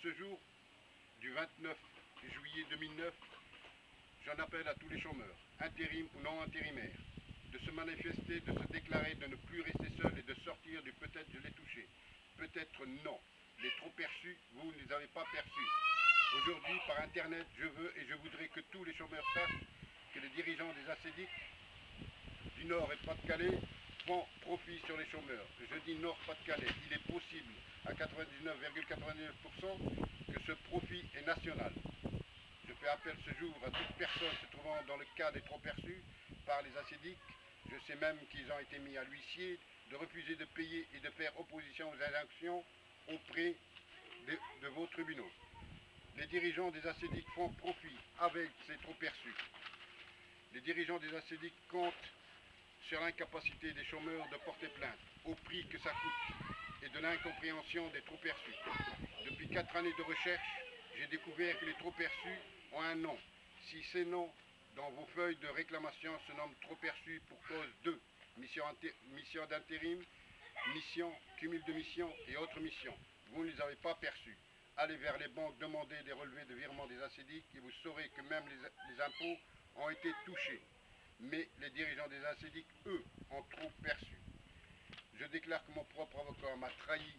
ce jour du 29 juillet 2009, j'en appelle à tous les chômeurs, intérim ou non intérimaires, de se manifester, de se déclarer, de ne plus rester seuls et de sortir du peut-être je l'ai touché. Peut-être non. Les trop perçus, vous ne les avez pas perçus. Aujourd'hui, par Internet, je veux et je voudrais que tous les chômeurs sachent que les dirigeants des ACDIC du Nord et Pas-de-Calais font profit sur les chômeurs. Je dis Nord-Pas-de-Calais. Il est possible à 99,99% que ce profit est national. Je fais appel ce jour à toute personne se trouvant dans le cas des trop perçus par les ACDIC. Je sais même qu'ils ont été mis à l'huissier de refuser de payer et de faire opposition aux injonctions auprès de vos tribunaux. Les dirigeants des ACDIC font profit avec ces trop perçus. Les dirigeants des ACDIC comptent sur l'incapacité des chômeurs de porter plainte, au prix que ça coûte, et de l'incompréhension des trop perçus. Depuis 4 années de recherche, j'ai découvert que les trop perçus ont un nom. Si ces noms dans vos feuilles de réclamation se nomment trop perçus pour cause de mission d'intérim, mission, cumul de missions et autres missions, vous ne les avez pas perçus. Allez vers les banques demander des relevés de virement des ACDIC et vous saurez que même les impôts ont été touchés. Mais les dirigeants des ACDIC, eux, ont trop perçu. Je déclare que mon propre avocat m'a trahi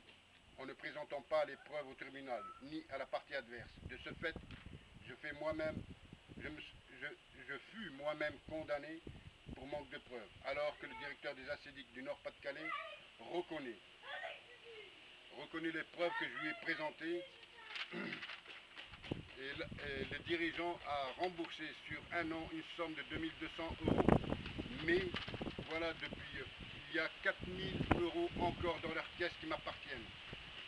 en ne présentant pas les preuves au tribunal, ni à la partie adverse. De ce fait, je fus moi-même condamné pour manque de preuves, alors que le directeur des ACDIC du Nord-Pas-de-Calais reconnaît les preuves que je lui ai présentées et le dirigeant a remboursé sur un an une somme de 2200 €. Mais voilà, depuis il y a 4000 € encore dans leurs caisses qui m'appartiennent.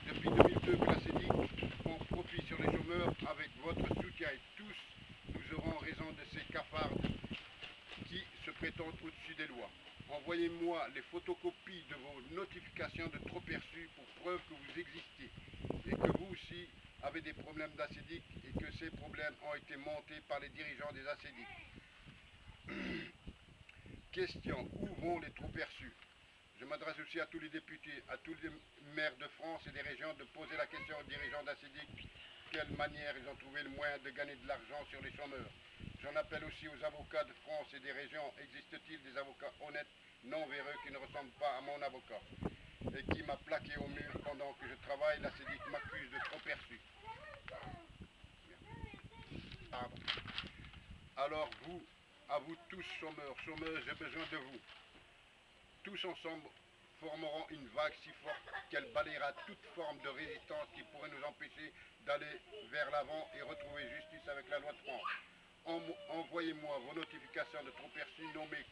Depuis 2002 que l'ACDIC font profit sur les chômeurs avec votre soutien et tous nous aurons raison de ces cafards qui se prétendent au-dessus des lois. Envoyez-moi les photocopies de vos notifications de trop perçus pour preuve que vous existez et que vous aussi avez des problèmes d'ACDIC et que ces problèmes ont été montés par les dirigeants des ACDIC. Question, où vont les trop perçus? Je m'adresse aussi à tous les députés, à tous les maires de France et des régions de poser la question aux dirigeants d'ACDIC, quelle manière ils ont trouvé le moyen de gagner de l'argent sur les chômeurs. J'en appelle aussi aux avocats de France et des régions. Existe-t-il des avocats honnêtes, non véreux, qui ne ressemblent pas à mon avocat et qui m'a plaqué au mur pendant que je travaille? L'ACDIC m'accuse de trop perçus. Pardon. Alors vous, à vous tous chômeurs, chômeuses, j'ai besoin de vous. Tous ensemble formeront une vague si forte qu'elle balayera toute forme de résistance qui pourrait nous empêcher d'aller vers l'avant et retrouver justice avec la loi de France. Envoyez-moi vos notifications de trop perçus nommées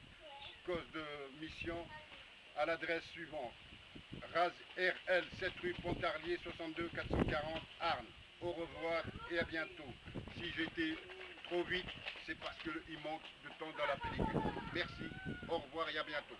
cause de mission à l'adresse suivante. RL 7 rue Pontarlier 62 440 Arles. Au revoir et à bientôt. Si j'étais trop vite, c'est parce qu'il manque de temps dans la pellicule. Merci, au revoir et à bientôt.